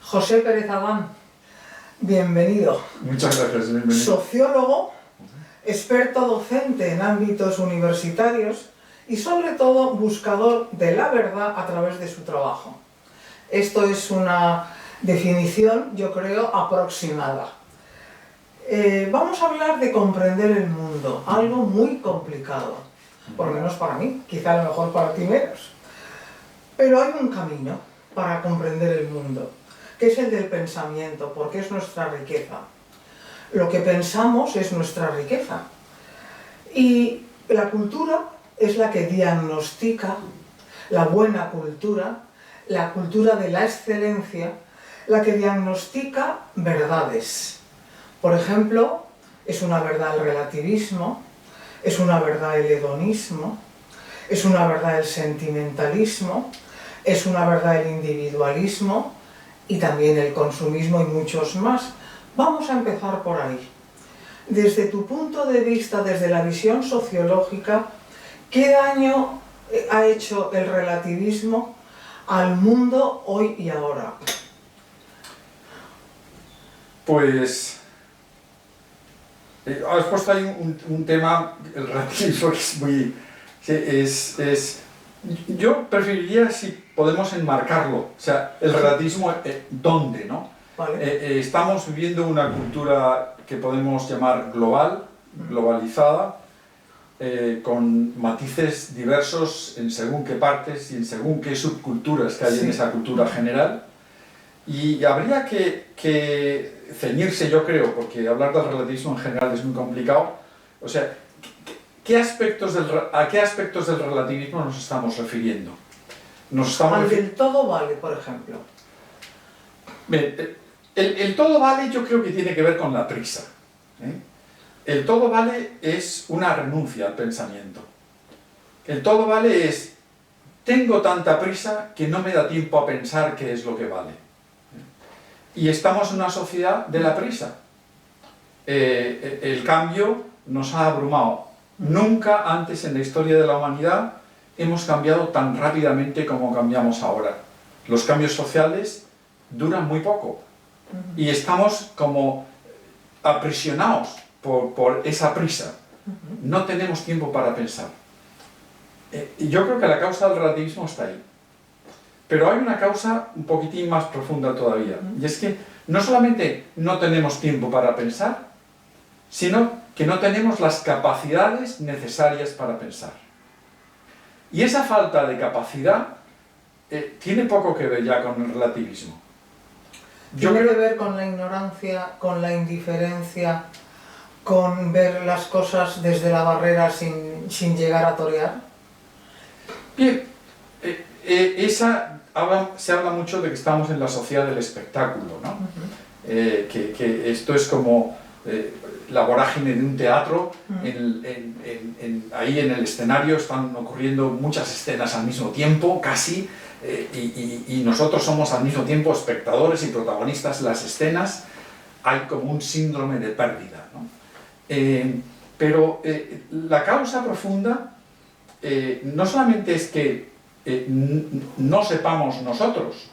José Pérez Adán, bienvenido. Muchas gracias, bienvenido. Sociólogo, experto docente en ámbitos universitarios y sobre todo buscador de la verdad a través de su trabajo. Esto es una definición, yo creo, aproximada. Vamos a hablar de comprender el mundo, algo muy complicado, por lo menos para mí, quizá a lo mejor para ti menos. Pero hay un camino para comprender el mundo, que es el del pensamiento, porque es nuestra riqueza. Lo que pensamos es nuestra riqueza. Y la cultura es la que diagnostica, la buena cultura, la cultura de la excelencia, la que diagnostica verdades. Por ejemplo, es una verdad el relativismo, es una verdad el hedonismo, es una verdad el sentimentalismo, es una verdad el individualismo y también el consumismo y muchos más. Vamos a empezar por ahí. Desde tu punto de vista, desde la visión sociológica, ¿qué daño ha hecho el relativismo al mundo hoy y ahora? Pues has puesto ahí un tema, el relativismo, que es muy... yo preferiría si podemos enmarcarlo, o sea, el relativismo, ¿dónde, no? Vale. Estamos viviendo una cultura que podemos llamar global, globalizada, con matices diversos en según qué partes y en según qué subculturas que hay en esa cultura general. Y habría que ceñirse, yo creo, porque hablar del relativismo en general es muy complicado. O sea, ¿a qué aspectos del relativismo nos estamos refiriendo? Al del todo vale, por ejemplo. Bien, el todo vale yo creo que tiene que ver con la prisa. El todo vale es una renuncia al pensamiento. El todo vale es, tengo tanta prisa que no me da tiempo a pensar qué es lo que vale. Y estamos en una sociedad de la prisa. El cambio nos ha abrumado. Nunca antes en la historia de la humanidad hemos cambiado tan rápidamente como cambiamos ahora. Los cambios sociales duran muy poco. Y estamos como aprisionados por esa prisa. No tenemos tiempo para pensar. Yo creo que la causa del relativismo está ahí. Pero hay una causa un poquitín más profunda todavía, y es que no solamente no tenemos tiempo para pensar, sino que no tenemos las capacidades necesarias para pensar. Y esa falta de capacidad tiene poco que ver ya con el relativismo. ¿Tiene que ver con la ignorancia, con la indiferencia, con ver las cosas desde la barrera sin llegar a torear? Bien, se habla mucho de que estamos en la sociedad del espectáculo, ¿no? Que esto es como la vorágine de un teatro. Ahí en el escenario están ocurriendo muchas escenas al mismo tiempo, casi, y nosotros somos al mismo tiempo espectadores y protagonistas de las escenas. Hay como un síndrome de pérdida, ¿no? Pero la causa profunda no solamente es que no sepamos nosotros,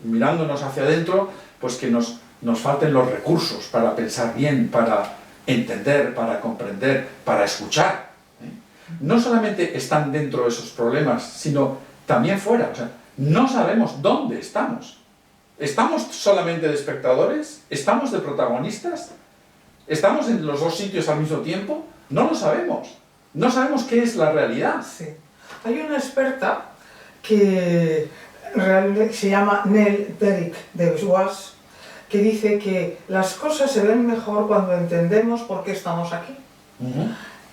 mirándonos hacia adentro, pues que nos falten los recursos para pensar bien, para entender, para comprender, para escuchar. No solamente están dentro de esos problemas, sino también fuera. O sea, no sabemos dónde estamos. ¿Estamos solamente de espectadores? ¿Estamos de protagonistas? ¿Estamos en los dos sitios al mismo tiempo? No lo sabemos. No sabemos qué es la realidad. Sí. Hay una experta que se llama Nell Derrick de Bois, que dice que las cosas se ven mejor cuando entendemos por qué estamos aquí.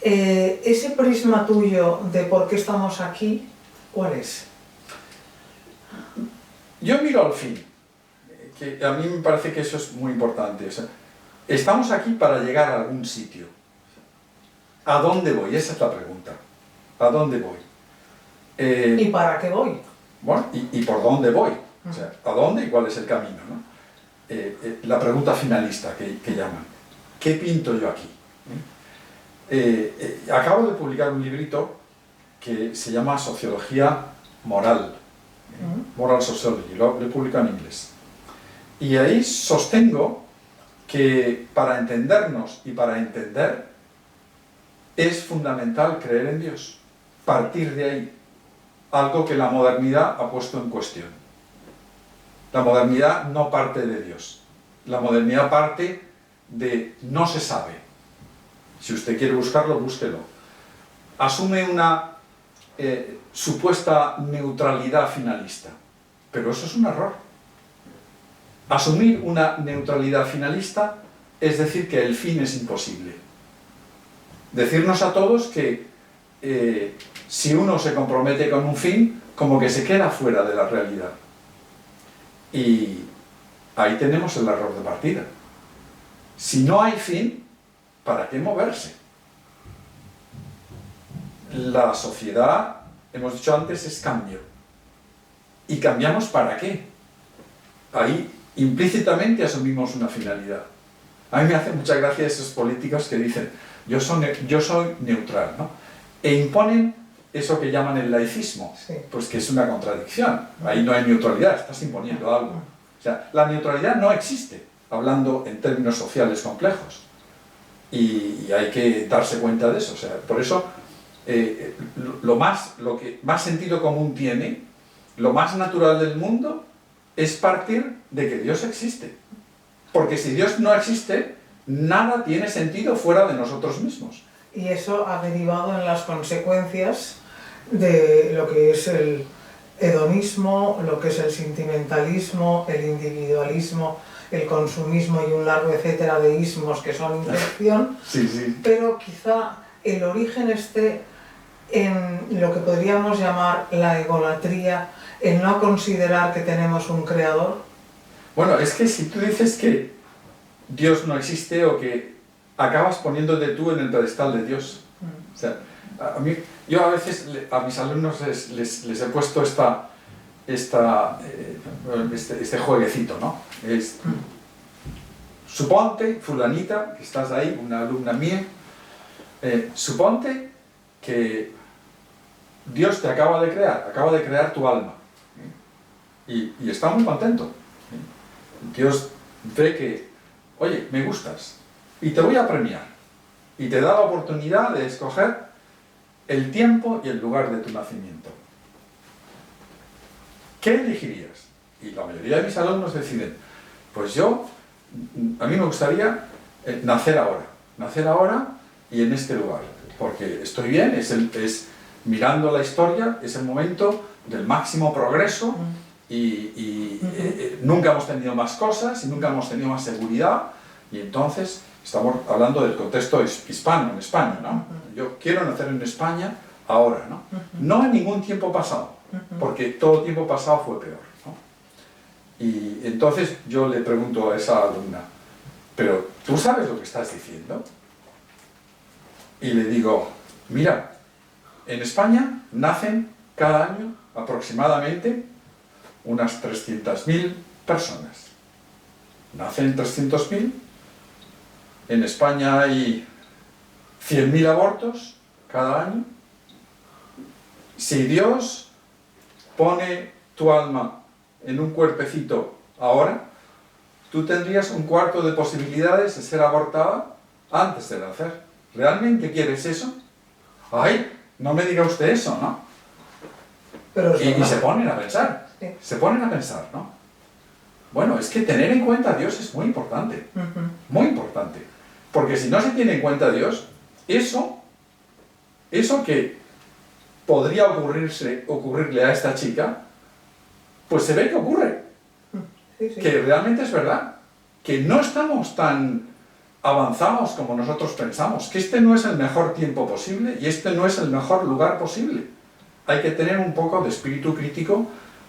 Ese prisma tuyo de por qué estamos aquí, ¿cuál es? Yo miro al fin, que a mí me parece que eso es muy importante. O sea, estamos aquí para llegar a algún sitio. ¿A dónde voy? Esa es la pregunta. ¿A dónde voy? ¿Y para qué voy? Bueno, ¿y por dónde voy? O sea, ¿a dónde y cuál es el camino, ¿no? La pregunta finalista que llaman. ¿Qué pinto yo aquí? Acabo de publicar un librito que se llama Sociología Moral. Moral Sociology, lo he publicado en inglés. Y ahí sostengo que para entendernos y para entender es fundamental creer en Dios, partir de ahí, algo que la modernidad ha puesto en cuestión. La modernidad no parte de Dios, la modernidad parte de no se sabe. Si usted quiere buscarlo, búsquelo. Asume una supuesta neutralidad finalista, pero eso es un error. Asumir una neutralidad finalista es decir que el fin es imposible. Decirnos a todos que si uno se compromete con un fin, como que se queda fuera de la realidad. Y ahí tenemos el error de partida. Si no hay fin, ¿para qué moverse? La sociedad, hemos dicho antes, es cambio. ¿Y cambiamos para qué? Ahí implícitamente asumimos una finalidad. A mí me hace mucha gracia esos políticos que dicen yo soy neutral, ¿no? E imponen eso que llaman el laicismo, Sí. pues que es una contradicción. Ahí no hay neutralidad, estás imponiendo algo. O sea, la neutralidad no existe, hablando en términos sociales complejos. Y hay que darse cuenta de eso. O sea, por eso, lo que más sentido común tiene, lo más natural del mundo, es partir de que Dios existe. Porque si Dios no existe, nada tiene sentido fuera de nosotros mismos. Y eso ha derivado en las consecuencias de lo que es el hedonismo, lo que es el sentimentalismo, el individualismo, el consumismo y un largo etcétera de ismos que son infección. Sí, sí. Pero quizá el origen esté en lo que podríamos llamar la egolatría, el no considerar que tenemos un creador. Bueno, es que si tú dices que Dios no existe o que acabas poniéndote tú en el pedestal de Dios. O sea, yo a veces a mis alumnos les he puesto este jueguecito, ¿no? Suponte, fulanita, que estás ahí, una alumna mía, suponte que Dios te acaba de crear tu alma, y está muy contento. Dios ve que, oye, me gustas, y te voy a premiar, y te da la oportunidad de escoger el tiempo y el lugar de tu nacimiento. ¿Qué elegirías? Y la mayoría de mis alumnos deciden, pues a mí me gustaría nacer ahora y en este lugar, porque estoy bien, mirando la historia, es el momento del máximo progreso, y nunca hemos tenido más cosas, y nunca hemos tenido más seguridad, y entonces estamos hablando del contexto hispano, en España, ¿no? Yo quiero nacer en España ahora, ¿no? No en ningún tiempo pasado, porque todo tiempo pasado fue peor, ¿no? Y entonces yo le pregunto a esa alumna, ¿pero tú sabes lo que estás diciendo? Y le digo, mira, en España nacen cada año aproximadamente unas 300.000 personas. Nacen 300.000. En España hay 100.000 abortos cada año. Si Dios pone tu alma en un cuerpecito ahora, tú tendrías un cuarto de posibilidades de ser abortada antes de nacer. ¿Realmente quieres eso? ¡Ay! No me diga usted eso, ¿no? Pero y se ponen a pensar. Sí. Se ponen a pensar, ¿no? Bueno, es que tener en cuenta a Dios es muy importante. Muy importante. Porque si no se tiene en cuenta a Dios, eso que podría ocurrirle a esta chica, pues se ve que ocurre. Sí, sí. Que realmente es verdad. Que no estamos tan avanzados como nosotros pensamos. Que este no es el mejor tiempo posible y este no es el mejor lugar posible. Hay que tener un poco de espíritu crítico,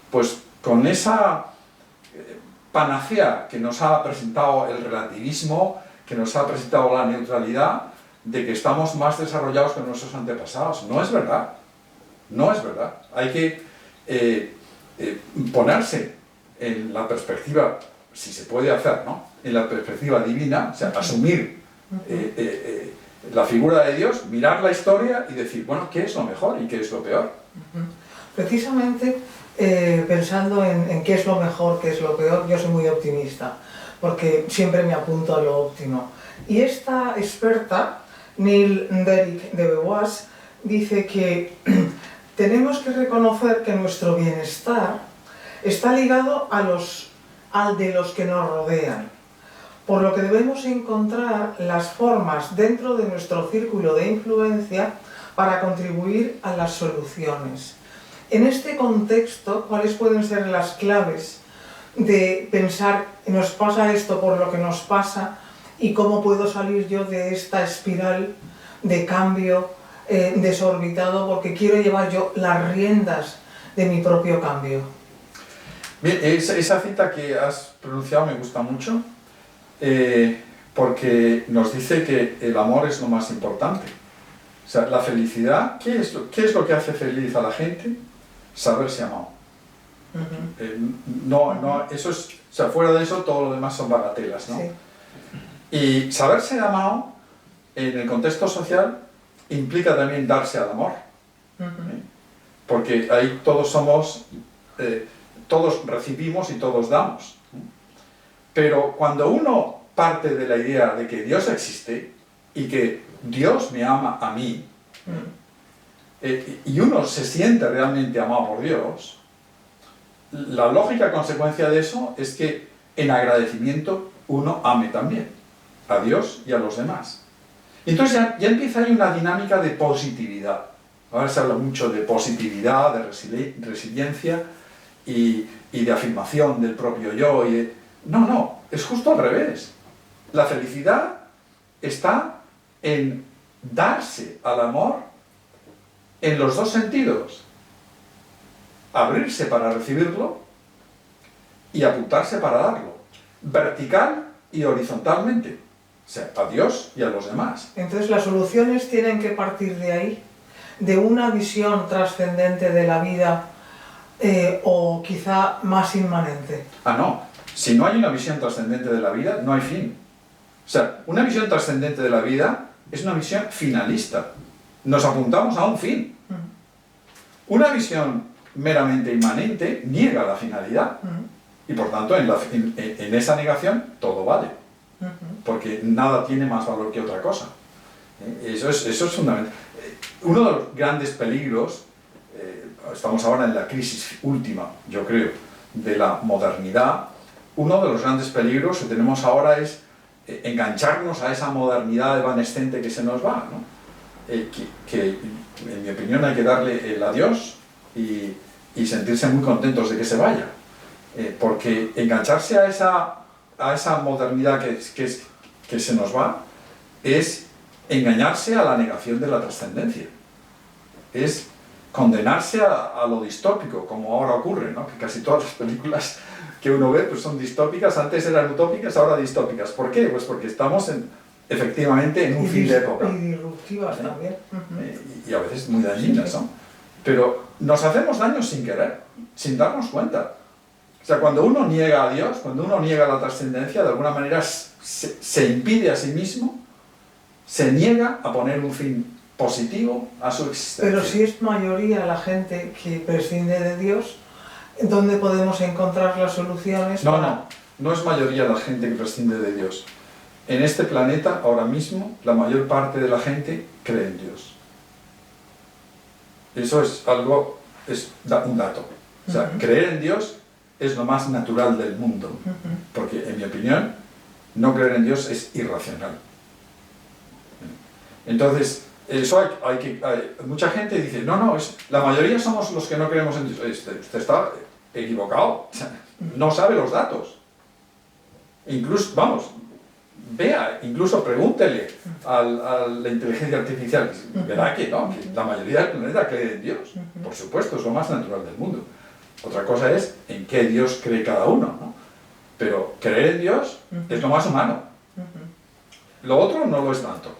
pues con esa panacea que nos ha presentado el relativismo, que nos ha presentado la neutralidad, de que estamos más desarrollados que nuestros antepasados. No es verdad. No es verdad. Hay que ponerse en la perspectiva, si se puede hacer, ¿no? En la perspectiva divina, o sea, asumir la figura de Dios, mirar la historia y decir, bueno, ¿qué es lo mejor y qué es lo peor? Precisamente pensando en qué es lo mejor, qué es lo peor, yo soy muy optimista, porque siempre me apunto a lo óptimo. Y esta experta, Neil Derrick de Beauvois, dice que tenemos que reconocer que nuestro bienestar está ligado al de los que nos rodean, por lo que debemos encontrar las formas dentro de nuestro círculo de influencia para contribuir a las soluciones. En este contexto, ¿cuáles pueden ser las claves de pensar, nos pasa esto por lo que nos pasa, y cómo puedo salir yo de esta espiral de cambio desorbitado porque quiero llevar yo las riendas de mi propio cambio? Bien, esa cita que has pronunciado me gusta mucho, porque nos dice que el amor es lo más importante. O sea, la felicidad, ¿qué es lo que hace feliz a la gente? Saberse amado. Eso es, o sea, fuera de eso todo lo demás son bagatelas, ¿no? Sí. Y saberse amado en el contexto social implica también darse al amor, porque ahí todos somos, todos recibimos y todos damos. Pero cuando uno parte de la idea de que Dios existe y que Dios me ama a mí, y uno se siente realmente amado por Dios, la lógica consecuencia de eso es que en agradecimiento uno ame también a Dios y a los demás. Y entonces ya empieza ahí una dinámica de positividad. Ahora se habla mucho de positividad, de resiliencia y de afirmación del propio yo. No, es justo al revés. La felicidad está en darse al amor en los dos sentidos. Abrirse para recibirlo y apuntarse para darlo. Vertical y horizontalmente. O sea, a Dios y a los demás. Entonces las soluciones tienen que partir de ahí, de una visión trascendente de la vida, o quizá más inmanente. No. Si no hay una visión trascendente de la vida, no hay fin. O sea, una visión trascendente de la vida es una visión finalista. Nos apuntamos a un fin. Una visión meramente inmanente niega la finalidad. Y por tanto, en esa negación, todo vale. Porque nada tiene más valor que otra cosa. Eso es fundamental. Uno de los grandes peligros, estamos ahora en la crisis última, yo creo, de la modernidad. Uno de los grandes peligros que tenemos ahora es engancharnos a esa modernidad evanescente que se nos va, ¿no? Que en mi opinión hay que darle el adiós y sentirse muy contentos de que se vaya. Porque engancharse a esa modernidad que se nos va es engañarse a la negación de la trascendencia. Es condenarse a lo distópico, como ahora ocurre, ¿no? Que casi todas las películas que uno ve pues son distópicas, antes eran utópicas, ahora distópicas. ¿Por qué? Pues porque estamos efectivamente en un fin de época. Y disruptivas también. Y a veces muy dañinas, ¿no? Pero nos hacemos daño sin querer, sin darnos cuenta. O sea, cuando uno niega a Dios, cuando uno niega la trascendencia, de alguna manera se impide a sí mismo, se niega a poner un fin positivo a su existencia. Pero si es mayoría la gente que prescinde de Dios, ¿dónde podemos encontrar las soluciones? No es mayoría la gente que prescinde de Dios. En este planeta, ahora mismo, la mayor parte de la gente cree en Dios. Eso es un dato. O sea, creer en Dios es lo más natural del mundo, porque en mi opinión, no creer en Dios es irracional. Entonces, eso mucha gente dice, la mayoría somos los que no creemos en Dios. Usted está equivocado, no sabe los datos. Incluso, incluso pregúntele a la inteligencia artificial, verá que no, que la mayoría del planeta cree en Dios. Por supuesto, es lo más natural del mundo. Otra cosa es en qué Dios cree cada uno, ¿no? Pero creer en Dios es lo más humano. Lo otro no lo es tanto.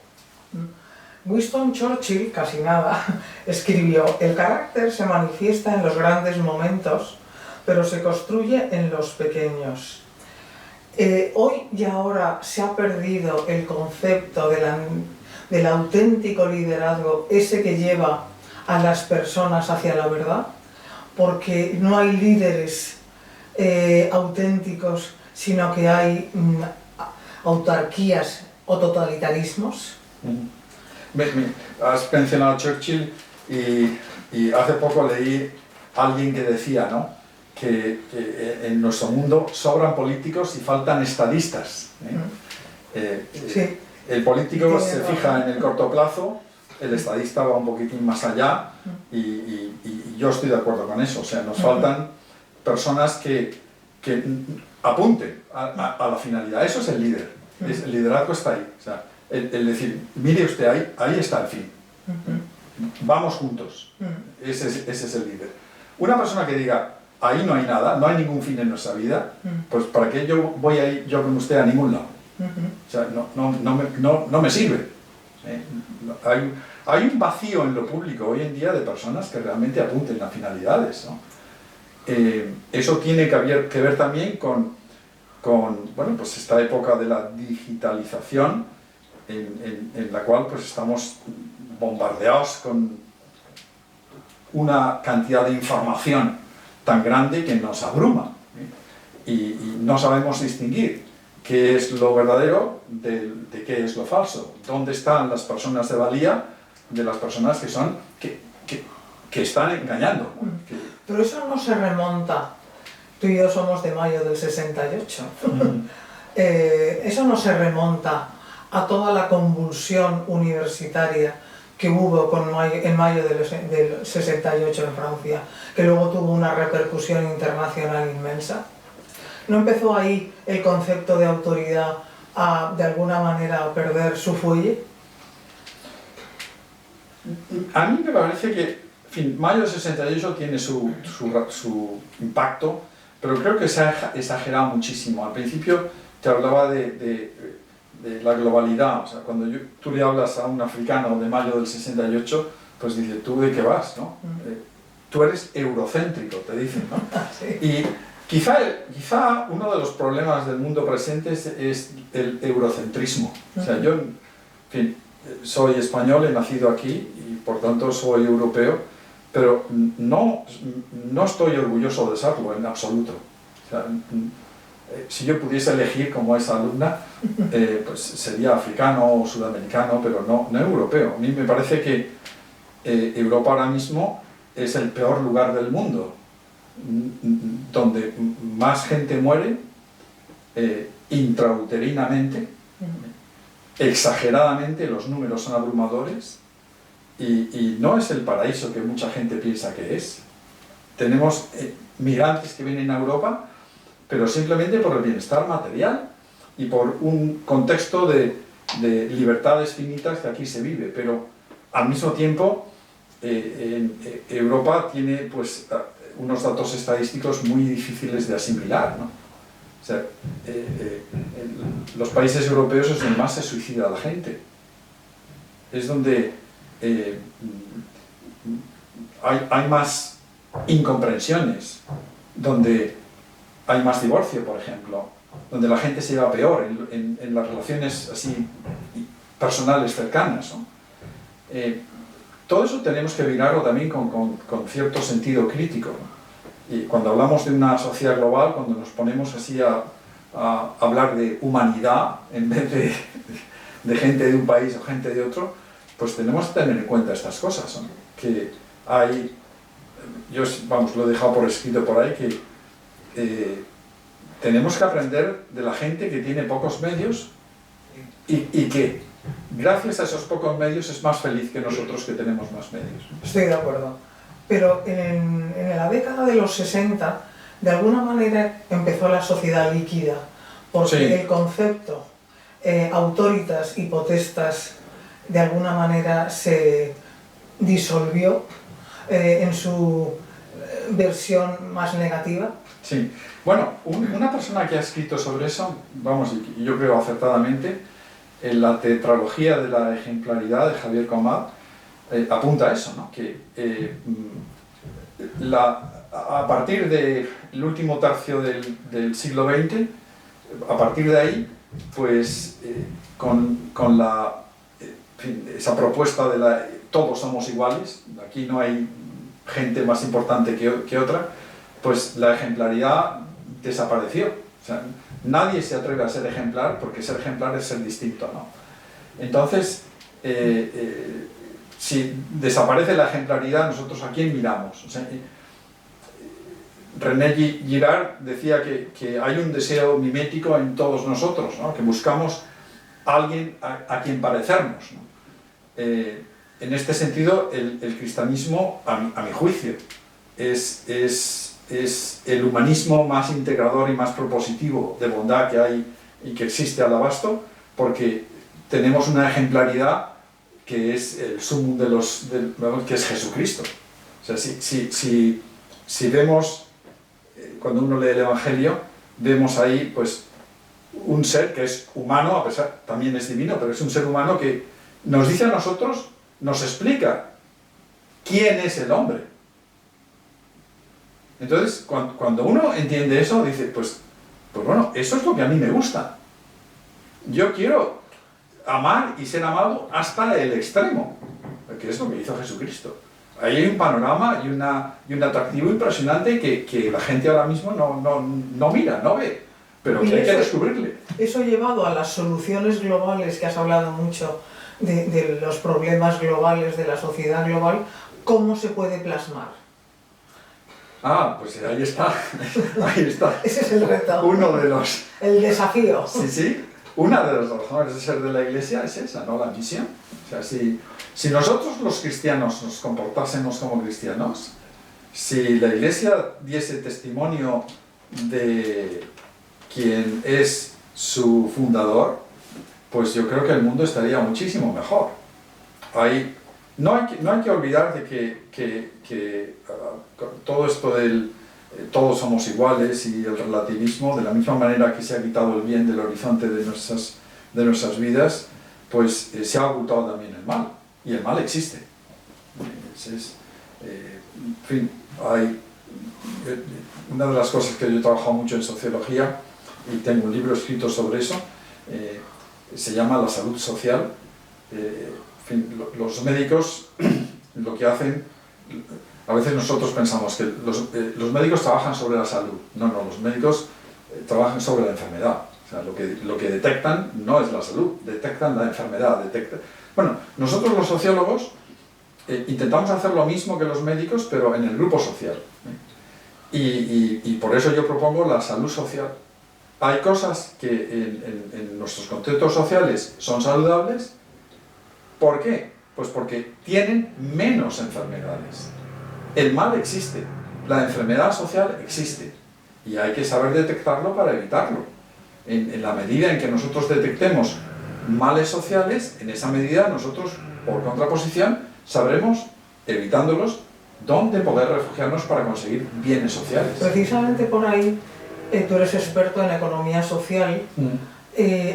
Winston Churchill, casi nada, escribió: el carácter se manifiesta en los grandes momentos, pero se construye en los pequeños. Hoy y ahora se ha perdido el concepto del auténtico liderazgo, ese que lleva a las personas hacia la verdad. porque no hay líderes auténticos, sino que hay autarquías o totalitarismos. Has mencionado a Churchill y hace poco leí a alguien que decía, ¿no?, que en nuestro mundo sobran políticos y faltan estadistas. Sí. El político se fija en el corto plazo, el estadista va un poquitín más allá y yo estoy de acuerdo con eso. O sea, nos faltan personas que apunten a la finalidad. Eso es el líder. El liderazgo está ahí. O sea, el decir, mire usted, ahí está el fin. Vamos juntos. Ese es el líder. Una persona que diga, ahí no hay nada, no hay ningún fin en nuestra vida, pues ¿para qué yo voy a ir yo con usted a ningún lado? O sea, no me sirve. Hay un vacío en lo público hoy en día de personas que realmente apunten a finalidades, ¿no? Eso tiene que ver también con bueno, pues esta época de la digitalización en la cual pues estamos bombardeados con una cantidad de información tan grande que nos abruma, y no sabemos distinguir qué es lo verdadero de qué es lo falso, dónde están las personas de valía de las personas que están engañando, ¿no? Pero eso no se remonta. Tú y yo somos de mayo del 68. Eso no se remonta a toda la convulsión universitaria que hubo en mayo del 68 en Francia, que luego tuvo una repercusión internacional inmensa. ¿No empezó ahí el concepto de autoridad de alguna manera a perder su fuelle? A mí me parece que, en fin, mayo del 68 tiene su impacto, pero creo que se ha exagerado muchísimo. Al principio te hablaba de la globalidad. O sea, cuando tú le hablas a un africano de mayo del 68, pues dice, ¿tú de qué vas, no? Tú eres eurocéntrico, te dicen, ¿no? Sí. Y quizá uno de los problemas del mundo presente es el eurocentrismo. O sea, yo, en fin, soy español, he nacido aquí y por tanto soy europeo, pero no estoy orgulloso de serlo en absoluto. O sea, si yo pudiese elegir como esa alumna, pues sería africano o sudamericano, pero no europeo. A mí me parece que Europa ahora mismo es el peor lugar del mundo, donde más gente muere intrauterinamente, exageradamente, los números son abrumadores, y no es el paraíso que mucha gente piensa que es. Tenemos migrantes que vienen a Europa, pero simplemente por el bienestar material y por un contexto de libertades finitas que aquí se vive, pero al mismo tiempo Europa tiene pues unos datos estadísticos muy difíciles de asimilar, ¿no? O sea, los países europeos es donde más se suicida la gente, es donde hay más incomprensiones, donde hay más divorcio, por ejemplo, donde la gente se lleva peor en las relaciones así personales cercanas, ¿no? Todo eso tenemos que mirarlo también con cierto sentido crítico, ¿no? Y cuando hablamos de una sociedad global, cuando nos ponemos así a hablar de humanidad en vez de gente de un país o gente de otro, pues tenemos que tener en cuenta estas cosas, ¿no? Que hay, yo vamos, lo he dejado por escrito por ahí, que tenemos que aprender de la gente que tiene pocos medios y que gracias a esos pocos medios es más feliz que nosotros que tenemos más medios. Estoy de acuerdo. Pero en la década de los 60, de alguna manera empezó la sociedad líquida, porque sí, el concepto autoritas y potestas de alguna manera se disolvió en su versión más negativa. Sí. Bueno, una persona que ha escrito sobre eso, vamos, y yo creo acertadamente, en la tetralogía de la ejemplaridad de Javier Comas, apunta a eso, ¿no? Que a partir del último tercio del siglo XX, a partir de ahí, pues con esa propuesta de todos somos iguales, aquí no hay gente más importante que otra, pues la ejemplaridad desapareció. O sea, nadie se atreve a ser ejemplar porque ser ejemplar es ser distinto, ¿no? Entonces, si desaparece la ejemplaridad, ¿nosotros a quién miramos? O sea, René Girard decía que hay un deseo mimético en todos nosotros, ¿no? Que buscamos a alguien a quien parecernos, ¿no? En este sentido, el cristianismo, a mi juicio, es el humanismo más integrador y más propositivo de bondad que hay y que existe al abasto, porque tenemos una ejemplaridad que es el sumum que es Jesucristo. O sea, si vemos, cuando uno lee el Evangelio, vemos ahí pues un ser que es humano, a pesar, también es divino, pero es un ser humano que nos dice a nosotros, nos explica quién es el hombre. Entonces, cuando uno entiende eso, dice, pues bueno, eso es lo que a mí me gusta. Yo quiero amar y ser amado hasta el extremo, que es lo que hizo Jesucristo. Ahí hay un panorama y un atractivo impresionante que la gente ahora mismo no mira, no ve, pero que hay que descubrirle. Eso llevado a las soluciones globales, que has hablado mucho de los problemas globales de la sociedad global, ¿cómo se puede plasmar? Pues ahí está, ahí está. Ese es el reto. Uno de los... El desafío. Sí. Una de las razones de ser de la Iglesia es esa, ¿no? La misión. O sea, si nosotros los cristianos nos comportásemos como cristianos, si la Iglesia diese testimonio de quien es su fundador, pues yo creo que el mundo estaría muchísimo mejor. No hay que olvidar de que todo esto del todos somos iguales y el relativismo, de la misma manera que se ha quitado el bien del horizonte de nuestras vidas, pues se ha ocultado también el mal, y el mal existe. En fin, una de las cosas que yo he trabajado mucho en sociología, y tengo un libro escrito sobre eso, se llama La salud social. En fin, los médicos lo que hacen, a veces nosotros pensamos que los médicos trabajan sobre la salud. No, los médicos trabajan sobre la enfermedad. O sea, lo que detectan no es la salud, detectan la enfermedad. Bueno, nosotros los sociólogos intentamos hacer lo mismo que los médicos, pero en el grupo social. Y por eso yo propongo la salud social. Hay cosas que en nuestros contextos sociales son saludables. ¿Por qué? Pues porque tienen menos enfermedades. El mal existe, la enfermedad social existe, y hay que saber detectarlo para evitarlo. En la medida en que nosotros detectemos males sociales, en esa medida nosotros, por contraposición, sabremos, evitándolos, dónde poder refugiarnos para conseguir bienes sociales. Precisamente por ahí, tú eres experto en economía social.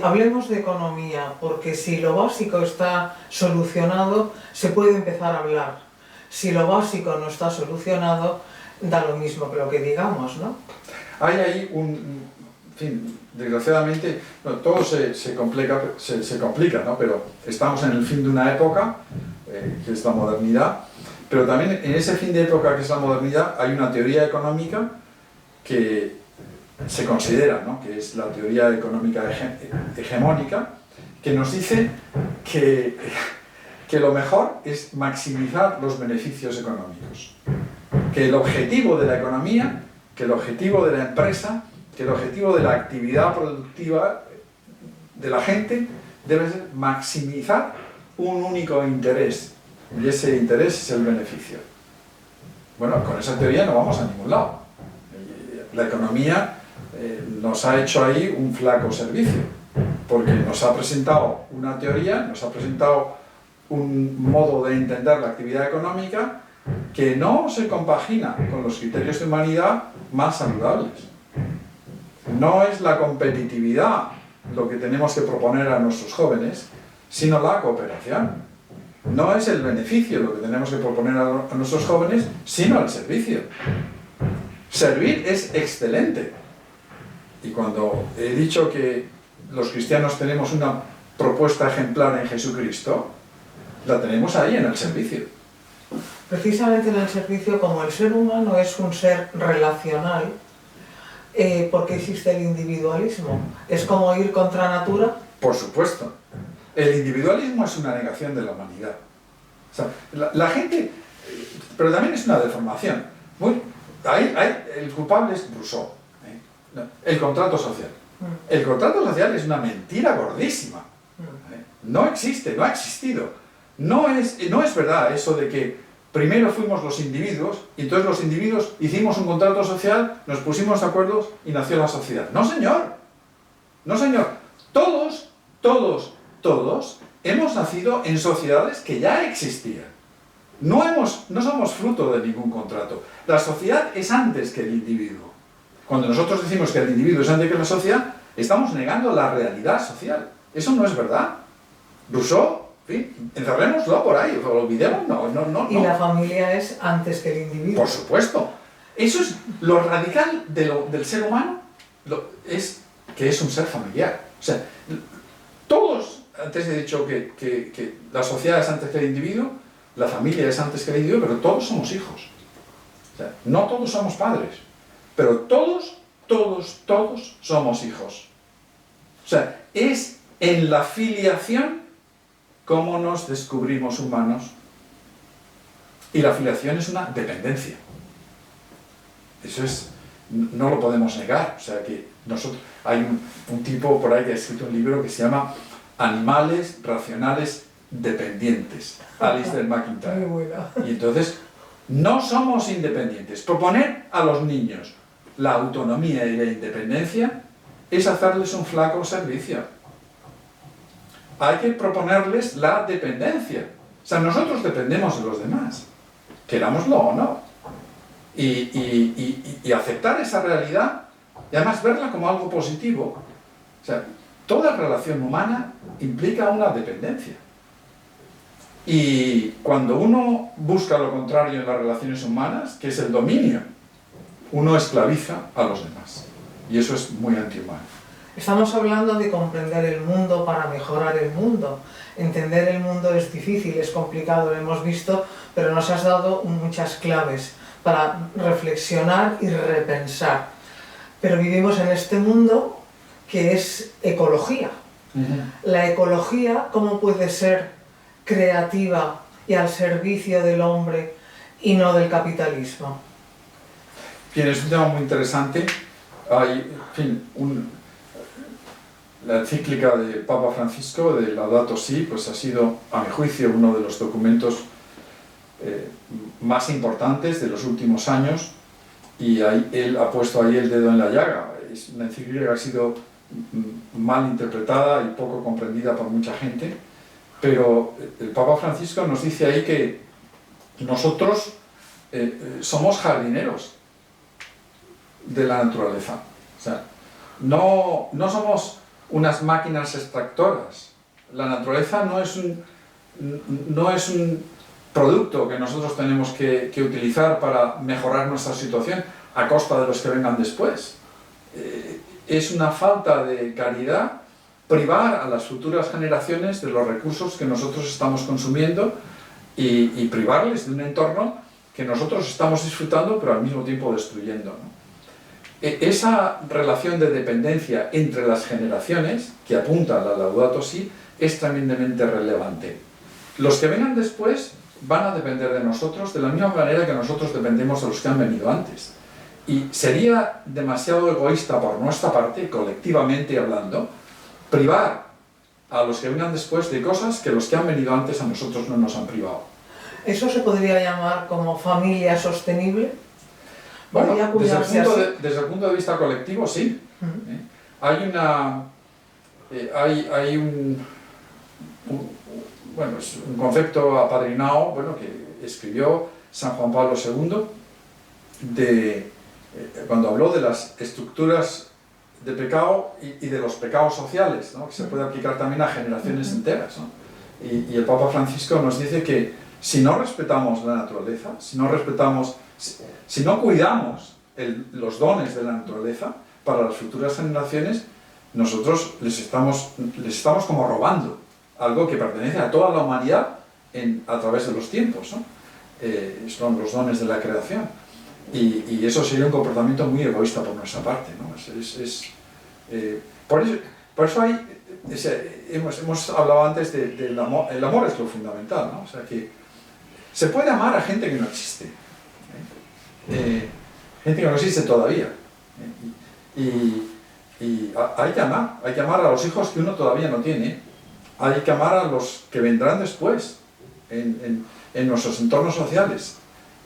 Hablemos de economía, porque si lo básico está solucionado, se puede empezar a hablar. Si lo básico no está solucionado, da lo mismo que lo que digamos, ¿no? Hay ahí en fin, desgraciadamente, todo se complica, ¿no? Pero estamos en el fin de una época, que es la modernidad, pero también en ese fin de época que es la modernidad hay una teoría económica que se considera, ¿no? Que es la teoría económica hegemónica, que nos dice que lo mejor es maximizar los beneficios económicos, que el objetivo de la economía, que el objetivo de la empresa, que el objetivo de la actividad productiva de la gente debe ser maximizar un único interés, y ese interés es el beneficio. Bueno, con esa teoría no vamos a ningún lado. La economía nos ha hecho ahí un flaco servicio, porque nos ha presentado una teoría, nos ha presentado un modo de entender la actividad económica que no se compagina con los criterios de humanidad más saludables. No es la competitividad lo que tenemos que proponer a nuestros jóvenes, sino la cooperación. No es el beneficio lo que tenemos que proponer a nuestros jóvenes, sino el servicio. Servir es excelente. Y cuando he dicho que los cristianos tenemos una propuesta ejemplar en Jesucristo, la tenemos ahí en el servicio. precisamente en el servicio, como el ser humano es un ser relacional, ¿por qué existe el individualismo? ¿Es como ir contra natura? Por supuesto. El individualismo es una negación de la humanidad. O sea, la gente... Pero también es una deformación. El culpable es Rousseau. El contrato social. El contrato social es una mentira gordísima. No existe, no ha existido. No es verdad eso de que primero fuimos los individuos y entonces los individuos hicimos un contrato social, nos pusimos de acuerdo y nació la sociedad. No, señor. No, señor. Todos hemos nacido en sociedades que ya existían. No somos fruto de ningún contrato. La sociedad es antes que el individuo. Cuando nosotros decimos que el individuo es antes que la sociedad, estamos negando la realidad social. Eso no es verdad. Rousseau, en fin, encerrémoslo por ahí, lo olvidemos, no. Y la familia es antes que el individuo. Por supuesto. Eso es lo radical del ser humano, es que es un ser familiar. O sea, todos, antes he dicho que la sociedad es antes que el individuo, la familia es antes que el individuo, pero todos somos hijos. O sea, no todos somos padres, pero todos somos hijos. O sea, es en la filiación cómo nos descubrimos humanos. Y la filiación es una dependencia. Eso no lo podemos negar. O sea, que hay un tipo por ahí que ha escrito un libro que se llama Animales racionales dependientes, Alistair McIntyre. Muy buena. Y entonces, no somos independientes. Proponer a los niños la autonomía y la independencia es hacerles un flaco servicio. Hay que proponerles la dependencia. O sea, nosotros dependemos de los demás, querámoslo o no. Y aceptar esa realidad y además verla como algo positivo. O sea, toda relación humana implica una dependencia. Y cuando uno busca lo contrario en las relaciones humanas, que es el dominio, uno esclaviza a los demás. Y eso es muy antihumano. Estamos hablando de comprender el mundo para mejorar el mundo. Entender el mundo es difícil, es complicado, lo hemos visto, pero nos has dado muchas claves para reflexionar y repensar. Pero vivimos en este mundo que es ecología. La ecología, ¿cómo puede ser creativa y al servicio del hombre y no del capitalismo? Bien, es un tema muy interesante. Hay, en fin, la encíclica del Papa Francisco, de Laudato Si, pues ha sido, a mi juicio, uno de los documentos más importantes de los últimos años, y él ha puesto ahí el dedo en la llaga. Es una encíclica que ha sido mal interpretada y poco comprendida por mucha gente, pero el Papa Francisco nos dice ahí que nosotros somos jardineros de la naturaleza. O sea, no somos unas máquinas extractoras. La naturaleza no es un producto que nosotros tenemos que utilizar para mejorar nuestra situación a costa de los que vengan después. Es una falta de caridad privar a las futuras generaciones de los recursos que nosotros estamos consumiendo y privarles de un entorno que nosotros estamos disfrutando pero al mismo tiempo destruyendo, ¿no? Esa relación de dependencia entre las generaciones que apunta a la Laudato Si es tremendamente relevante. Los que vengan después van a depender de nosotros de la misma manera que nosotros dependemos de los que han venido antes. Y sería demasiado egoísta por nuestra parte, colectivamente hablando, privar a los que vengan después de cosas que los que han venido antes a nosotros no nos han privado. ¿Eso se podría llamar como familia sostenible? Bueno, desde el punto de vista colectivo, sí. Hay es un concepto apadrinado, que escribió San Juan Pablo II, cuando habló de las estructuras de pecado y de los pecados sociales, ¿no? Que se puede aplicar también a generaciones enteras, ¿no? Y el Papa Francisco nos dice que si no respetamos la naturaleza, si no cuidamos los dones de la naturaleza para las futuras generaciones, nosotros les estamos como robando algo que pertenece a toda la humanidad a través de los tiempos, ¿no? son los dones de la creación. Y eso sería un comportamiento muy egoísta por nuestra parte, ¿no? Por eso hemos hablado antes del amor. El amor es lo fundamental, ¿no? O sea, que se puede amar a gente que no existe, gente que no existe todavía, y hay que amar a los hijos que uno todavía no tiene, hay que amar a los que vendrán después en nuestros entornos sociales,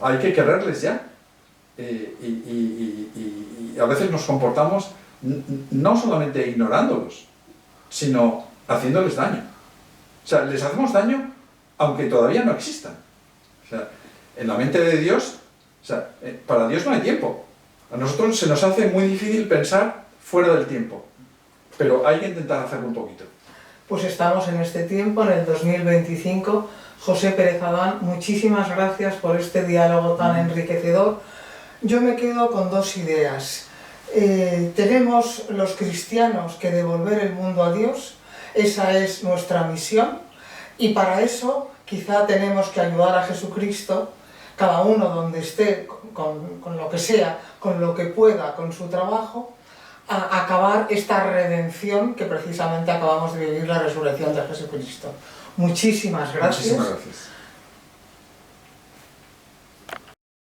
hay que quererles ya, y a veces nos comportamos no solamente ignorándolos, sino haciéndoles daño. O sea, les hacemos daño aunque todavía no existan. O sea, en la mente de Dios, o sea, para Dios no hay tiempo. A nosotros se nos hace muy difícil pensar fuera del tiempo, pero hay que intentar hacerlo un poquito. Pues estamos en este tiempo, en el 2025. José Pérez Adán, muchísimas gracias por este diálogo tan enriquecedor. Yo me quedo con dos ideas. Tenemos los cristianos que devolver el mundo a Dios, esa es nuestra misión, y para eso quizá tenemos que ayudar a Jesucristo, cada uno donde esté, con lo que sea, con lo que pueda, con su trabajo, a acabar esta redención que precisamente acabamos de vivir, la resurrección de Jesucristo. Muchísimas gracias. Muchísimas gracias.